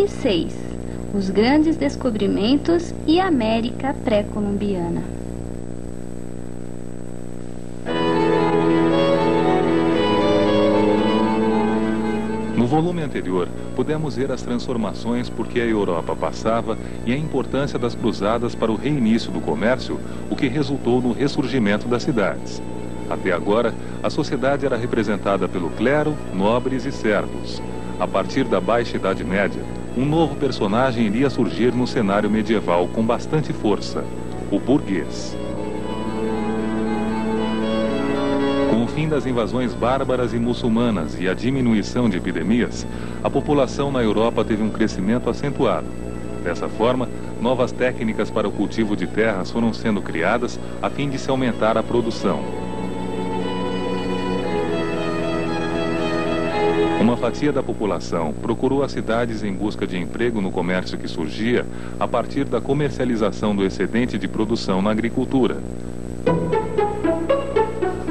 Parte 6. Os grandes descobrimentos e América pré-colombiana. No volume anterior, pudemos ver as transformações por que a Europa passava e a importância das cruzadas para o reinício do comércio, o que resultou no ressurgimento das cidades. Até agora, a sociedade era representada pelo clero, nobres e servos. A partir da Baixa Idade Média, um novo personagem iria surgir no cenário medieval com bastante força: o burguês. Com o fim das invasões bárbaras e muçulmanas e a diminuição de epidemias, a população na Europa teve um crescimento acentuado. Dessa forma, novas técnicas para o cultivo de terras foram sendo criadas a fim de se aumentar a produção. Uma fatia da população procurou as cidades em busca de emprego no comércio que surgia a partir da comercialização do excedente de produção na agricultura.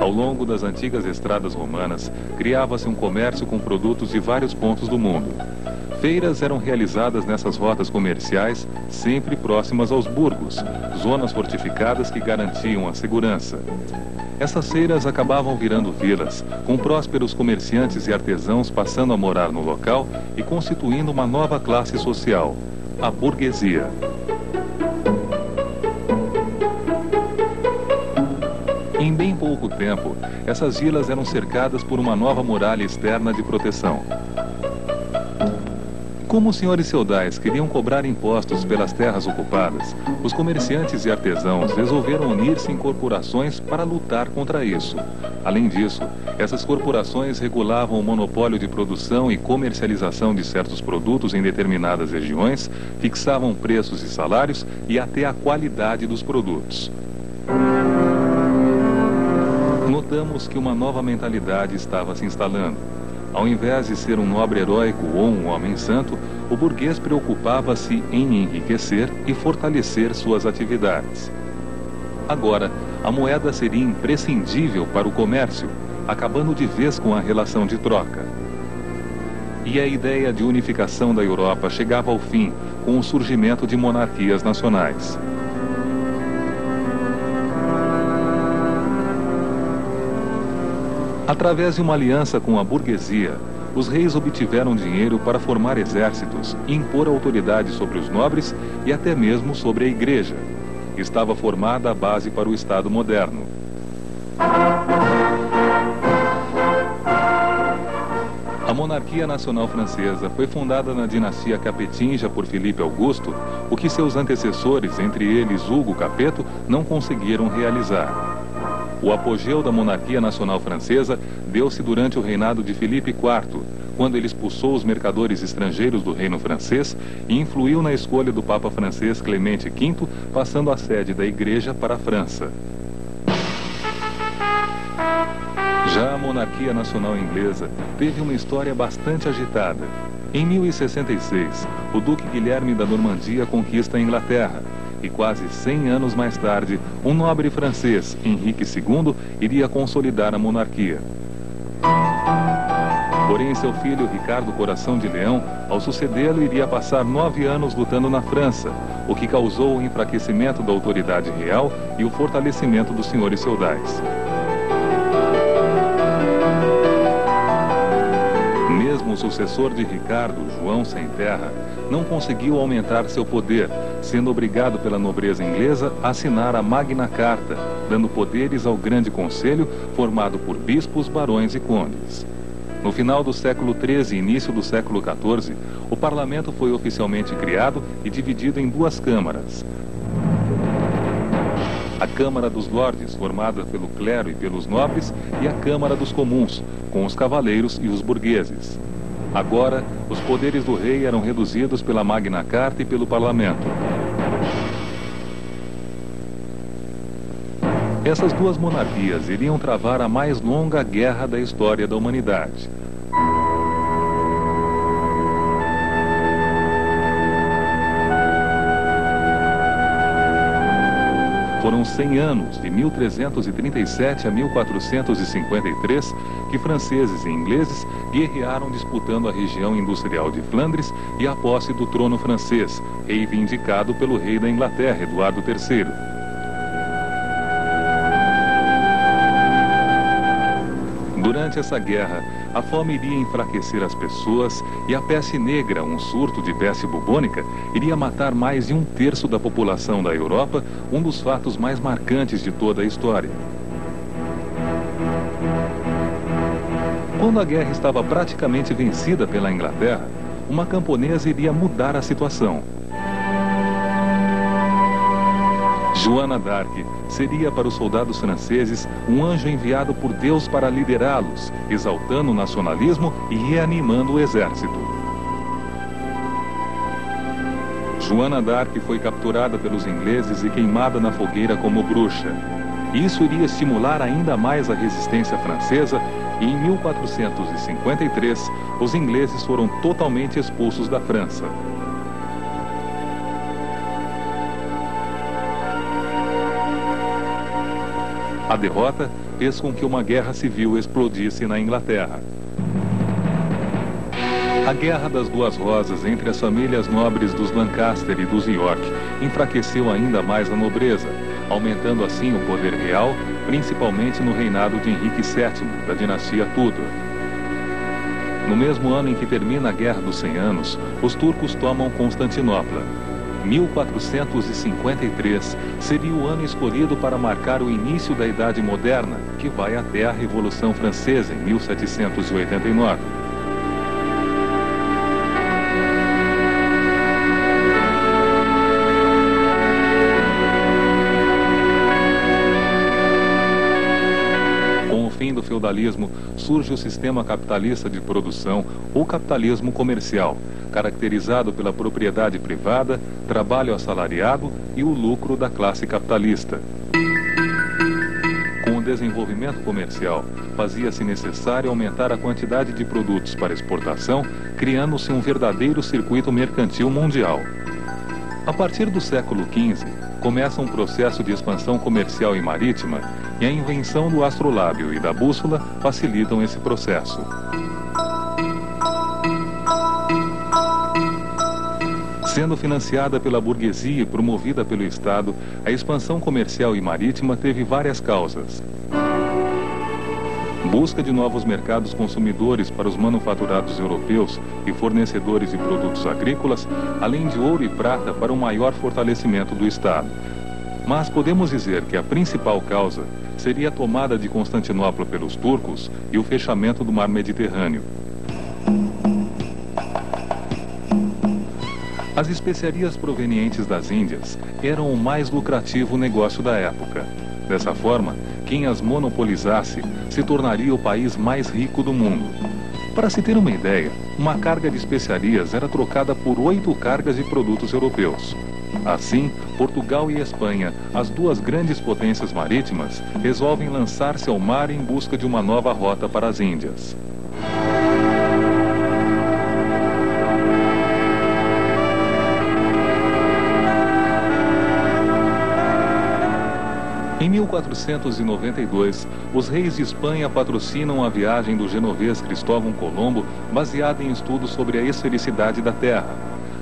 Ao longo das antigas estradas romanas, criava-se um comércio com produtos de vários pontos do mundo. Feiras eram realizadas nessas rotas comerciais, sempre próximas aos burgos, zonas fortificadas que garantiam a segurança. Essas feiras acabavam virando vilas, com prósperos comerciantes e artesãos passando a morar no local e constituindo uma nova classe social, a burguesia. Em bem pouco tempo, essas vilas eram cercadas por uma nova muralha externa de proteção. Como os senhores feudais queriam cobrar impostos pelas terras ocupadas, os comerciantes e artesãos resolveram unir-se em corporações para lutar contra isso. Além disso, essas corporações regulavam o monopólio de produção e comercialização de certos produtos em determinadas regiões, fixavam preços e salários e até a qualidade dos produtos. Notamos que uma nova mentalidade estava se instalando. Ao invés de ser um nobre heróico ou um homem santo, o burguês preocupava-se em enriquecer e fortalecer suas atividades. Agora, a moeda seria imprescindível para o comércio, acabando de vez com a relação de troca. E a ideia de unificação da Europa chegava ao fim com o surgimento de monarquias nacionais. Através de uma aliança com a burguesia, os reis obtiveram dinheiro para formar exércitos, impor autoridade sobre os nobres e até mesmo sobre a igreja. Estava formada a base para o Estado moderno. A monarquia nacional francesa foi fundada na dinastia capetinja por Filipe Augusto, o que seus antecessores, entre eles Hugo Capeto, não conseguiram realizar. O apogeu da monarquia nacional francesa deu-se durante o reinado de Filipe IV, quando ele expulsou os mercadores estrangeiros do reino francês e influiu na escolha do Papa francês Clemente V, passando a sede da Igreja para a França. Já a monarquia nacional inglesa teve uma história bastante agitada. Em 1066, o Duque Guilherme da Normandia conquista a Inglaterra. E quase 100 anos mais tarde, um nobre francês, Henrique II, iria consolidar a monarquia. Porém, seu filho Ricardo Coração de Leão, ao sucedê-lo, iria passar 9 anos lutando na França, o que causou o enfraquecimento da autoridade real e o fortalecimento dos senhores feudais. Mesmo o sucessor de Ricardo, João Sem Terra, não conseguiu aumentar seu poder, sendo obrigado pela nobreza inglesa a assinar a Magna Carta, dando poderes ao Grande Conselho, formado por bispos, barões e condes. No final do século XIII e início do século XIV, o parlamento foi oficialmente criado e dividido em duas câmaras. A Câmara dos Lordes, formada pelo clero e pelos nobres, e a Câmara dos Comuns, com os cavaleiros e os burgueses. Agora, os poderes do rei eram reduzidos pela Magna Carta e pelo parlamento. Essas duas monarquias iriam travar a mais longa guerra da história da humanidade. Foram 100 anos, de 1337 a 1453, que franceses e ingleses guerrearam disputando a região industrial de Flandres e a posse do trono francês, reivindicado pelo rei da Inglaterra, Eduardo III. Durante essa guerra, a fome iria enfraquecer as pessoas e a peste negra, um surto de peste bubônica, iria matar mais de 1/3 da população da Europa, um dos fatos mais marcantes de toda a história. Quando a guerra estava praticamente vencida pela Inglaterra, uma camponesa iria mudar a situação. Joana d'Arc seria para os soldados franceses um anjo enviado por Deus para liderá-los, exaltando o nacionalismo e reanimando o exército. Joana d'Arc foi capturada pelos ingleses e queimada na fogueira como bruxa. Isso iria estimular ainda mais a resistência francesa e em 1453 os ingleses foram totalmente expulsos da França. A derrota fez com que uma guerra civil explodisse na Inglaterra. A Guerra das Duas Rosas entre as famílias nobres dos Lancaster e dos York enfraqueceu ainda mais a nobreza, aumentando assim o poder real, principalmente no reinado de Henrique VII, da dinastia Tudor. No mesmo ano em que termina a Guerra dos 100 Anos, os turcos tomam Constantinopla. 1453 seria o ano escolhido para marcar o início da Idade Moderna, que vai até a Revolução Francesa, em 1789. Com o fim do feudalismo, surge o sistema capitalista de produção ou capitalismo comercial, caracterizado pela propriedade privada, trabalho assalariado e o lucro da classe capitalista. Com o desenvolvimento comercial, fazia-se necessário aumentar a quantidade de produtos para exportação, criando-se um verdadeiro circuito mercantil mundial. A partir do século XV, começa um processo de expansão comercial e marítima, e a invenção do astrolábio e da bússola facilitam esse processo. Sendo financiada pela burguesia e promovida pelo Estado, a expansão comercial e marítima teve várias causas. Busca de novos mercados consumidores para os manufaturados europeus e fornecedores de produtos agrícolas, além de ouro e prata para um maior fortalecimento do Estado. Mas podemos dizer que a principal causa seria a tomada de Constantinopla pelos turcos e o fechamento do mar Mediterrâneo. As especiarias provenientes das Índias eram o mais lucrativo negócio da época. Dessa forma, quem as monopolizasse se tornaria o país mais rico do mundo. Para se ter uma ideia, uma carga de especiarias era trocada por 8 cargas de produtos europeus. Assim, Portugal e Espanha, as duas grandes potências marítimas, resolvem lançar-se ao mar em busca de uma nova rota para as Índias. Em 1492, os reis de Espanha patrocinam a viagem do genovês Cristóvão Colombo, baseada em estudos sobre a esfericidade da Terra.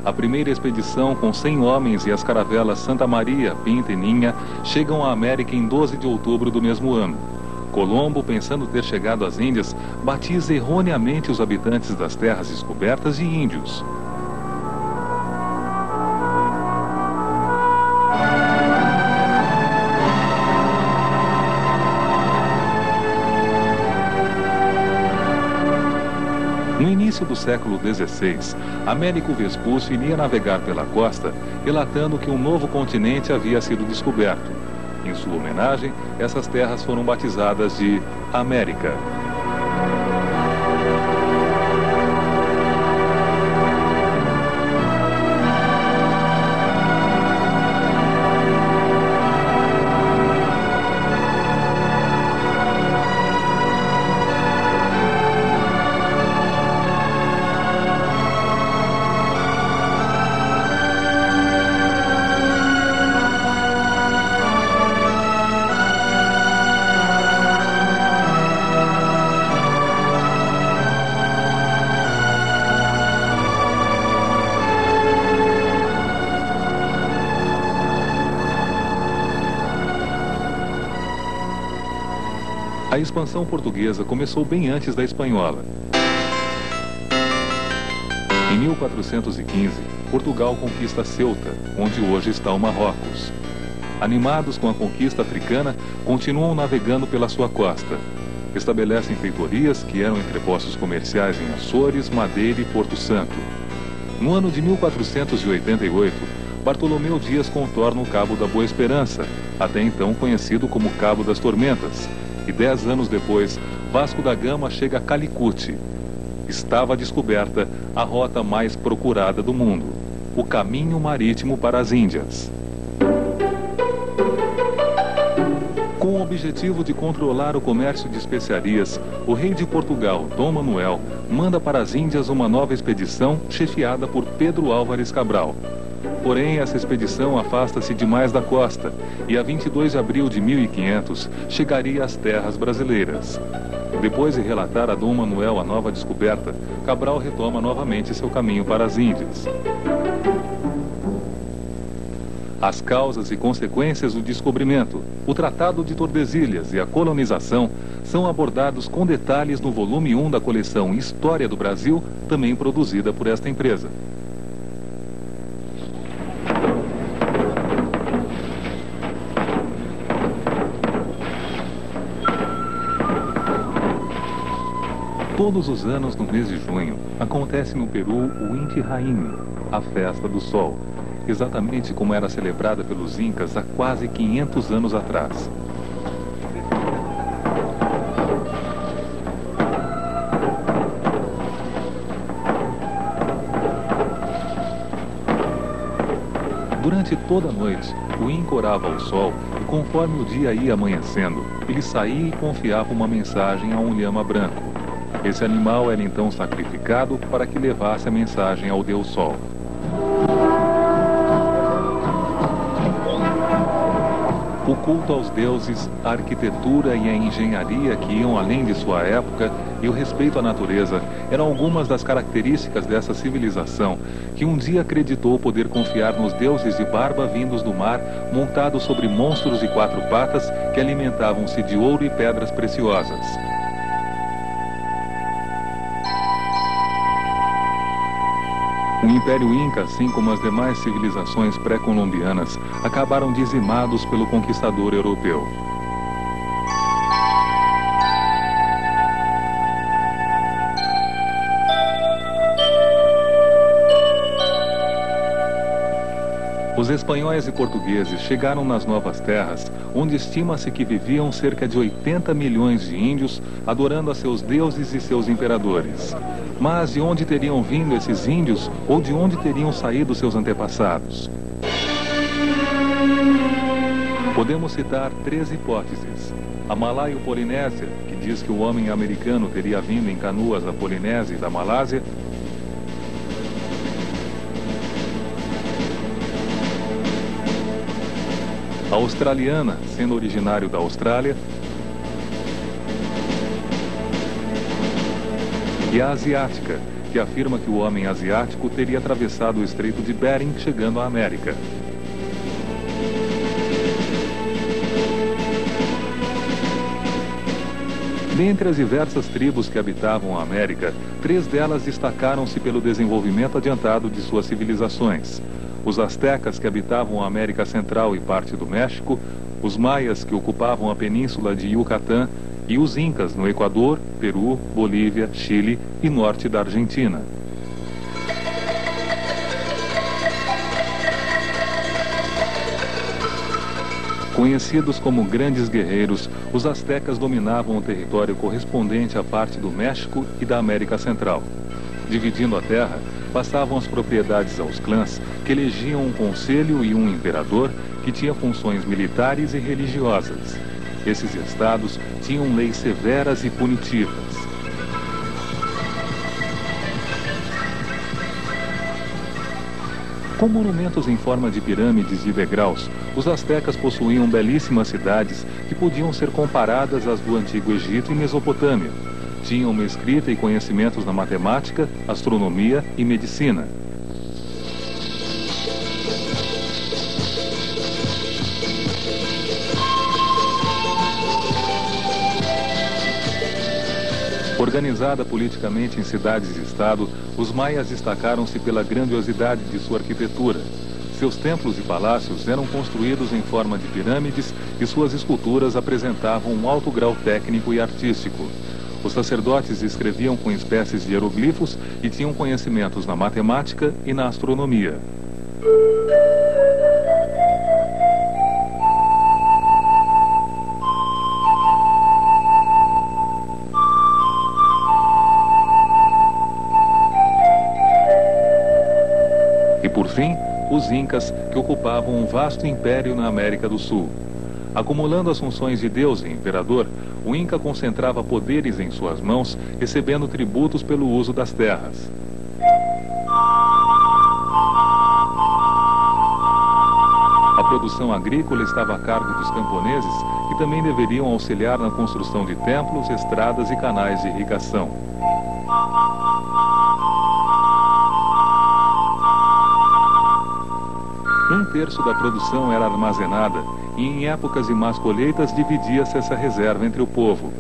A primeira expedição, com 100 homens e as caravelas Santa Maria, Pinta e Ninha, chegam à América em 12 de outubro do mesmo ano. Colombo, pensando ter chegado às Índias, batiza erroneamente os habitantes das terras descobertas de índios. No início do século XVI, Américo Vespúcio iria navegar pela costa, relatando que um novo continente havia sido descoberto. Em sua homenagem, essas terras foram batizadas de América. A expansão portuguesa começou bem antes da espanhola. Em 1415, Portugal conquista Ceuta, onde hoje está o Marrocos. Animados com a conquista africana, continuam navegando pela sua costa. Estabelecem feitorias que eram entrepostos comerciais em Açores, Madeira e Porto Santo. No ano de 1488, Bartolomeu Dias contorna o Cabo da Boa Esperança, até então conhecido como Cabo das Tormentas, e 10 anos depois, Vasco da Gama chega a Calicut. Estava descoberta a rota mais procurada do mundo, o caminho marítimo para as Índias. Com o objetivo de controlar o comércio de especiarias, o rei de Portugal, Dom Manuel, manda para as Índias uma nova expedição chefiada por Pedro Álvares Cabral. Porém, essa expedição afasta-se demais da costa e a 22 de abril de 1500 chegaria às terras brasileiras. Depois de relatar a Dom Manuel a nova descoberta, Cabral retoma novamente seu caminho para as Índias. As causas e consequências do descobrimento, o Tratado de Tordesilhas e a colonização são abordados com detalhes no volume 1 da coleção História do Brasil, também produzida por esta empresa. Todos os anos, no mês de junho, acontece no Peru o Inti Raymi, a Festa do Sol, exatamente como era celebrada pelos Incas há quase 500 anos atrás. Durante toda a noite, o Inca orava ao sol e, conforme o dia ia amanhecendo, ele saía e confiava uma mensagem a um lhama branco. Esse animal era então sacrificado para que levasse a mensagem ao Deus Sol. O culto aos deuses, a arquitetura e a engenharia que iam além de sua época e o respeito à natureza eram algumas das características dessa civilização que um dia acreditou poder confiar nos deuses de barba vindos do mar, montados sobre monstros de 4 patas que alimentavam-se de ouro e pedras preciosas. O Império Inca, assim como as demais civilizações pré-colombianas, acabaram dizimados pelo conquistador europeu. Os espanhóis e portugueses chegaram nas novas terras, onde estima-se que viviam cerca de 80 milhões de índios, adorando a seus deuses e seus imperadores. Mas de onde teriam vindo esses índios ou de onde teriam saído seus antepassados? Podemos citar 3 hipóteses. A Malaio-Polinésia, que diz que o homem americano teria vindo em canoas da Polinésia e da Malásia. A australiana, sendo originário da Austrália. E a asiática, que afirma que o homem asiático teria atravessado o Estreito de Bering, chegando à América. Dentre as diversas tribos que habitavam a América, 3 delas destacaram-se pelo desenvolvimento adiantado de suas civilizações. Os astecas, que habitavam a América Central e parte do México, os maias, que ocupavam a península de Yucatán, e os incas no Equador, Peru, Bolívia, Chile e norte da Argentina. Conhecidos como grandes guerreiros, os astecas dominavam o território correspondente à parte do México e da América Central. Dividindo a terra, passavam as propriedades aos clãs, que elegiam um conselho e um imperador que tinha funções militares e religiosas. Esses estados tinham leis severas e punitivas. Com monumentos em forma de pirâmides de degraus, os astecas possuíam belíssimas cidades que podiam ser comparadas às do Antigo Egito e Mesopotâmia. Tinham uma escrita e conhecimentos na matemática, astronomia e medicina. Organizada politicamente em cidades-estado, os maias destacaram-se pela grandiosidade de sua arquitetura. Seus templos e palácios eram construídos em forma de pirâmides e suas esculturas apresentavam um alto grau técnico e artístico. Os sacerdotes escreviam com espécies de hieroglifos e tinham conhecimentos na matemática e na astronomia. E por fim, os Incas, que ocupavam um vasto império na América do Sul. Acumulando as funções de Deus e imperador, o Inca concentrava poderes em suas mãos, recebendo tributos pelo uso das terras. A produção agrícola estava a cargo dos camponeses, que também deveriam auxiliar na construção de templos, estradas e canais de irrigação. Um terço da produção era armazenada e em épocas de más colheitas dividia-se essa reserva entre o povo.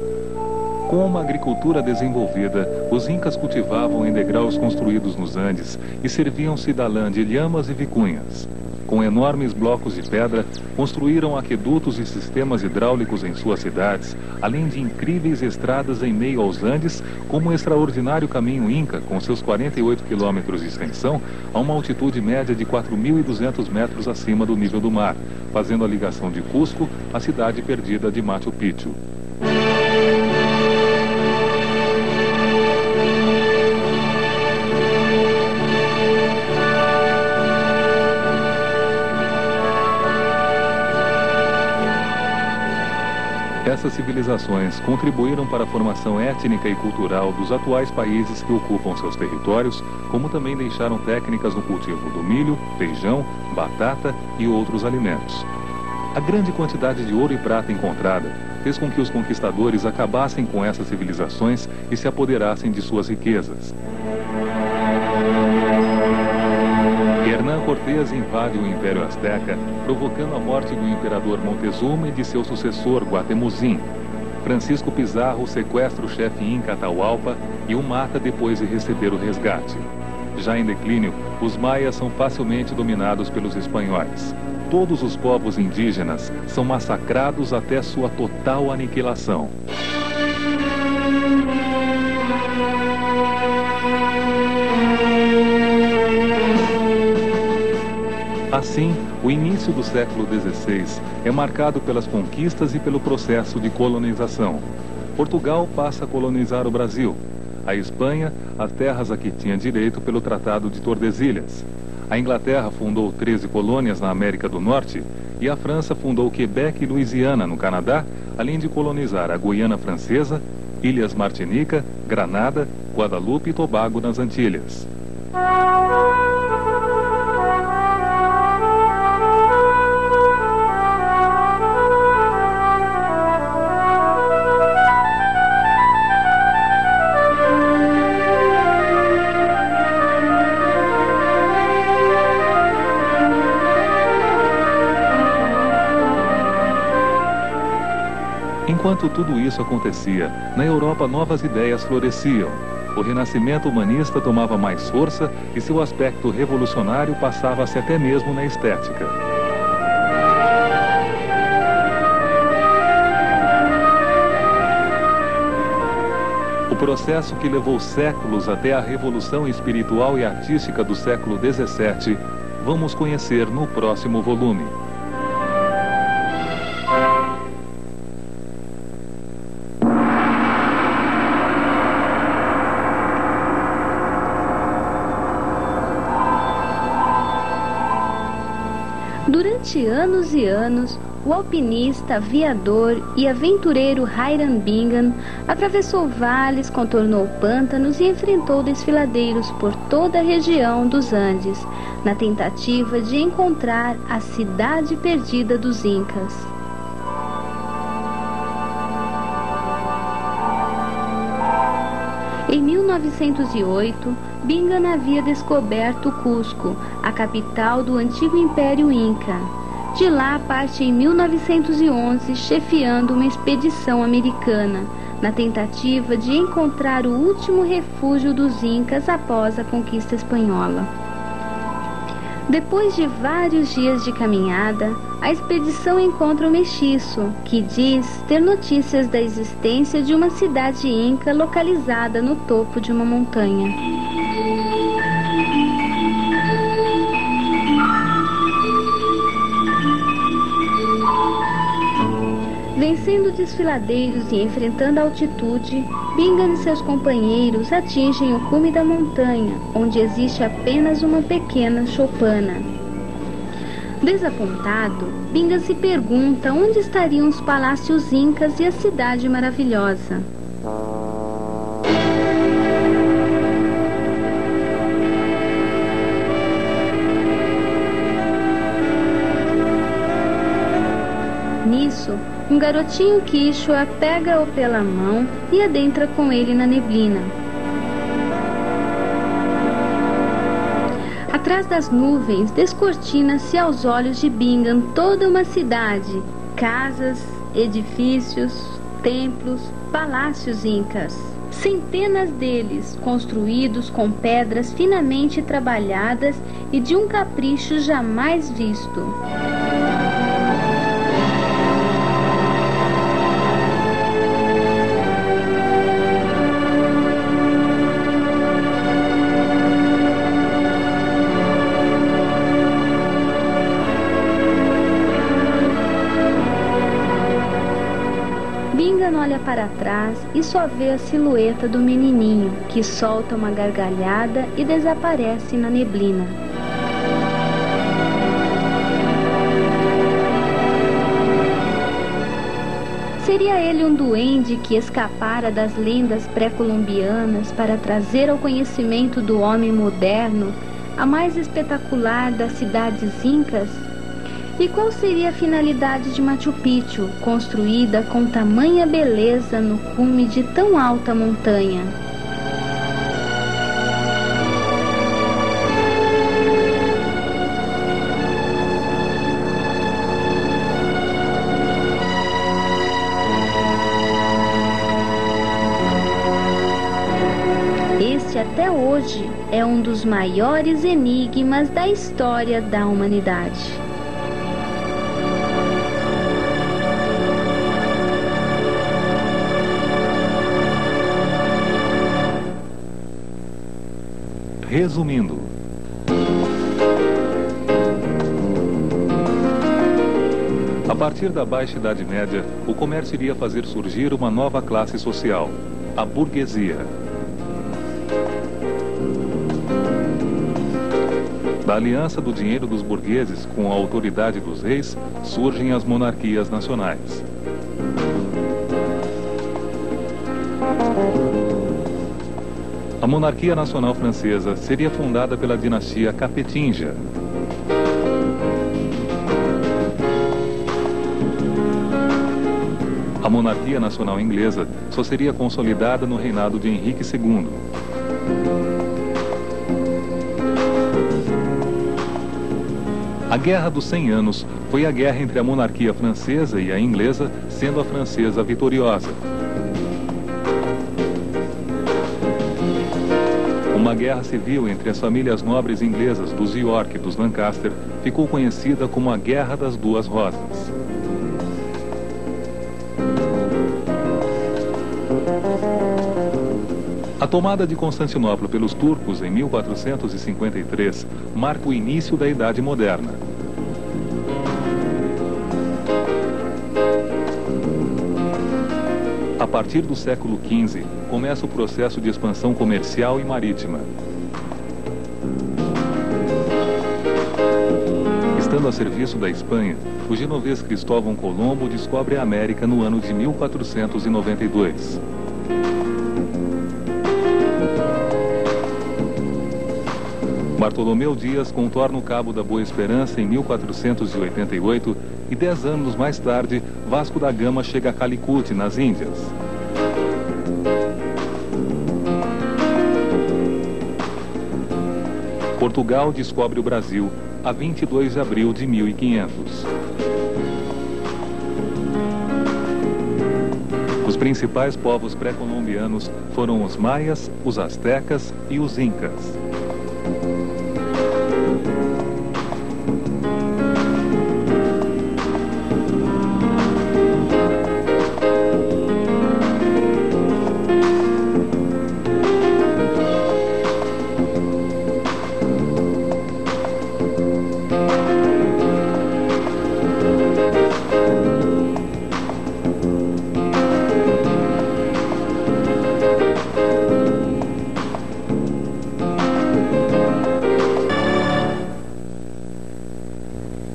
Com uma agricultura desenvolvida, os incas cultivavam em degraus construídos nos Andes e serviam-se da lã de lhamas e vicunhas. Com enormes blocos de pedra, construíram aquedutos e sistemas hidráulicos em suas cidades, além de incríveis estradas em meio aos Andes, como o extraordinário caminho Inca, com seus 48 quilômetros de extensão, a uma altitude média de 4.200 metros acima do nível do mar, fazendo a ligação de Cusco à cidade perdida de Machu Picchu. Essas civilizações contribuíram para a formação étnica e cultural dos atuais países que ocupam seus territórios, como também deixaram técnicas no cultivo do milho, feijão, batata e outros alimentos. A grande quantidade de ouro e prata encontrada fez com que os conquistadores acabassem com essas civilizações e se apoderassem de suas riquezas. Hernán Cortés invade o Império Azteca, provocando a morte do imperador Montezuma e de seu sucessor Guatemuzin. Francisco Pizarro sequestra o chefe Inca Atahualpa e o mata depois de receber o resgate. Já em declínio, os maias são facilmente dominados pelos espanhóis. Todos os povos indígenas são massacrados até sua total aniquilação. Assim, o início do século XVI é marcado pelas conquistas e pelo processo de colonização. Portugal passa a colonizar o Brasil. A Espanha, as terras a que tinha direito pelo Tratado de Tordesilhas. A Inglaterra fundou 13 colônias na América do Norte e a França fundou Quebec e Louisiana, no Canadá, além de colonizar a Guiana Francesa, Ilhas Martinica, Granada, Guadalupe e Tobago nas Antilhas. Enquanto tudo isso acontecia, na Europa novas ideias floresciam. O renascimento humanista tomava mais força e seu aspecto revolucionário passava-se até mesmo na estética. O processo que levou séculos até a revolução espiritual e artística do século XVII, vamos conhecer no próximo volume. Durante anos e anos, o alpinista, aviador e aventureiro Hiram Bingham atravessou vales, contornou pântanos e enfrentou desfiladeiros por toda a região dos Andes, na tentativa de encontrar a cidade perdida dos Incas. Em 1908, Bingham havia descoberto Cusco, a capital do antigo Império Inca. De lá parte em 1911, chefiando uma expedição americana, na tentativa de encontrar o último refúgio dos Incas após a conquista espanhola. Depois de vários dias de caminhada, a expedição encontra o mestiço, que diz ter notícias da existência de uma cidade inca localizada no topo de uma montanha. Vencendo desfiladeiros e enfrentando a altitude, Bingham e seus companheiros atingem o cume da montanha, onde existe apenas uma pequena choupana. Desapontado, Bingham se pergunta onde estariam os palácios incas e a cidade maravilhosa. Nisso, um garotinho quichua pega-o pela mão e adentra com ele na neblina. Atrás das nuvens, descortina-se aos olhos de Bingham toda uma cidade, casas, edifícios, templos, palácios incas. Centenas deles, construídos com pedras finamente trabalhadas e de um capricho jamais visto. Bingham olha para trás e só vê a silhueta do menininho, que solta uma gargalhada e desaparece na neblina. Seria ele um duende que escapara das lendas pré-colombianas para trazer ao conhecimento do homem moderno a mais espetacular das cidades incas? E qual seria a finalidade de Machu Picchu, construída com tamanha beleza no cume de tão alta montanha? Este até hoje é um dos maiores enigmas da história da humanidade. Resumindo, a partir da Baixa Idade Média, o comércio iria fazer surgir uma nova classe social, a burguesia. Da aliança do dinheiro dos burgueses com a autoridade dos reis, surgem as monarquias nacionais. A monarquia nacional francesa seria fundada pela dinastia Capetinga. A monarquia nacional inglesa só seria consolidada no reinado de Henrique II. A Guerra dos 100 Anos foi a guerra entre a monarquia francesa e a inglesa, sendo a francesa vitoriosa. Uma guerra civil entre as famílias nobres inglesas dos York e dos Lancaster ficou conhecida como a Guerra das Duas Rosas. A tomada de Constantinopla pelos turcos em 1453 marca o início da Idade Moderna. A partir do século XV, começa o processo de expansão comercial e marítima. Estando a serviço da Espanha, o genovês Cristóvão Colombo descobre a América no ano de 1492. Bartolomeu Dias contorna o Cabo da Boa Esperança em 1488 e 10 anos mais tarde, Vasco da Gama chega a Calicut, nas Índias. Portugal descobre o Brasil a 22 de abril de 1500. Os principais povos pré-colombianos foram os maias, os astecas e os incas.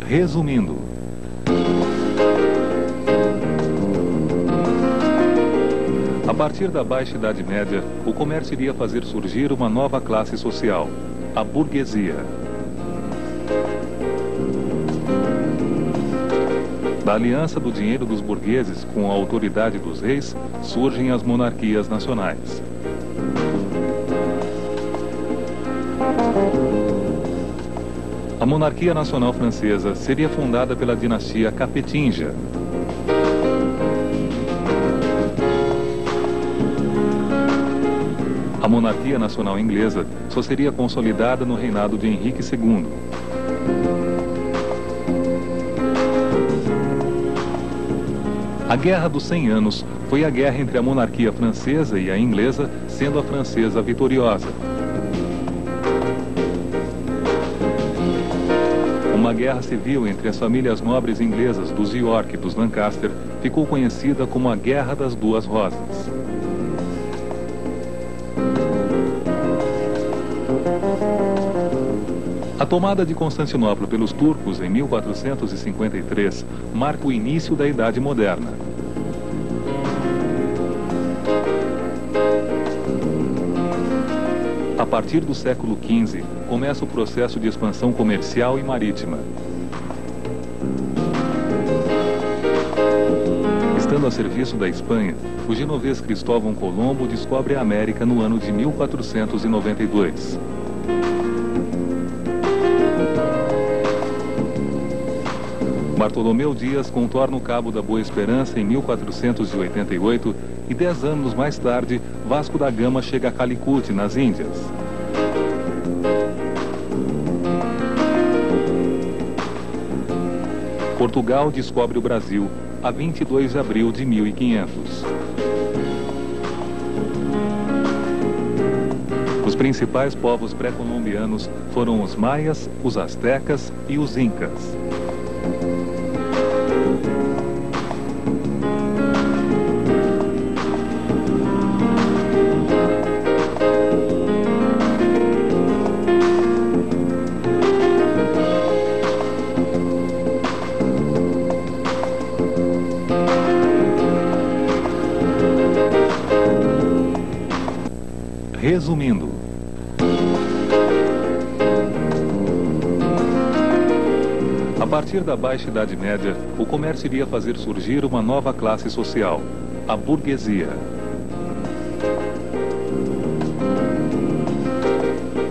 Resumindo, a partir da Baixa Idade Média, o comércio iria fazer surgir uma nova classe social, a burguesia. Da aliança do dinheiro dos burgueses com a autoridade dos reis, surgem as monarquias nacionais. A monarquia nacional francesa seria fundada pela dinastia Capetinga. A monarquia nacional inglesa só seria consolidada no reinado de Henrique II. A Guerra dos 100 Anos foi a guerra entre a monarquia francesa e a inglesa, sendo a francesa vitoriosa. Uma guerra civil entre as famílias nobres inglesas dos York e dos Lancaster ficou conhecida como a Guerra das Duas Rosas. A tomada de Constantinopla pelos turcos em 1453 marca o início da Idade Moderna. A partir do século XV, começa o processo de expansão comercial e marítima. Estando a serviço da Espanha, o genovês Cristóvão Colombo descobre a América no ano de 1492. Bartolomeu Dias contorna o Cabo da Boa Esperança em 1488 e 10 anos mais tarde, Vasco da Gama chega a Calicut, nas Índias. Portugal descobre o Brasil a 22 de abril de 1500. Os principais povos pré-colombianos foram os maias, os astecas e os incas. Resumindo, a partir da Baixa Idade Média, o comércio iria fazer surgir uma nova classe social, a burguesia.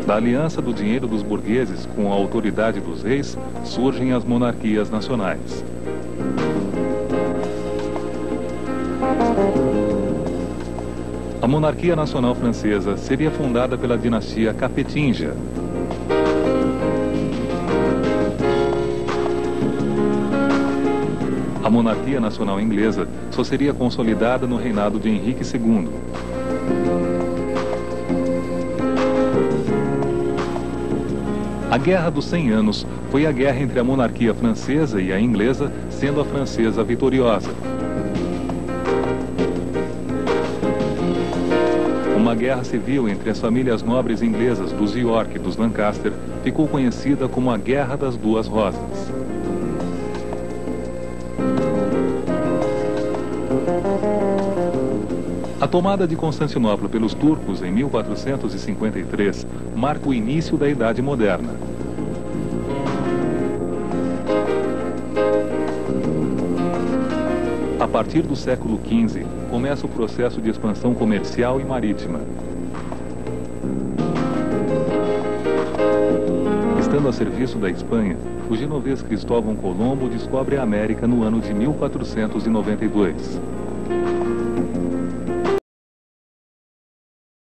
Da aliança do dinheiro dos burgueses com a autoridade dos reis, surgem as monarquias nacionais. A monarquia nacional francesa seria fundada pela dinastia Capetinga. A monarquia nacional inglesa só seria consolidada no reinado de Henrique II. A Guerra dos 100 Anos foi a guerra entre a monarquia francesa e a inglesa, sendo a francesa vitoriosa. Uma guerra civil entre as famílias nobres inglesas dos York e dos Lancaster ficou conhecida como a Guerra das Duas Rosas. A tomada de Constantinopla pelos turcos em 1453 marca o início da Idade Moderna. A partir do século XV, começa o processo de expansão comercial e marítima. Estando a serviço da Espanha, o genovês Cristóvão Colombo descobre a América no ano de 1492.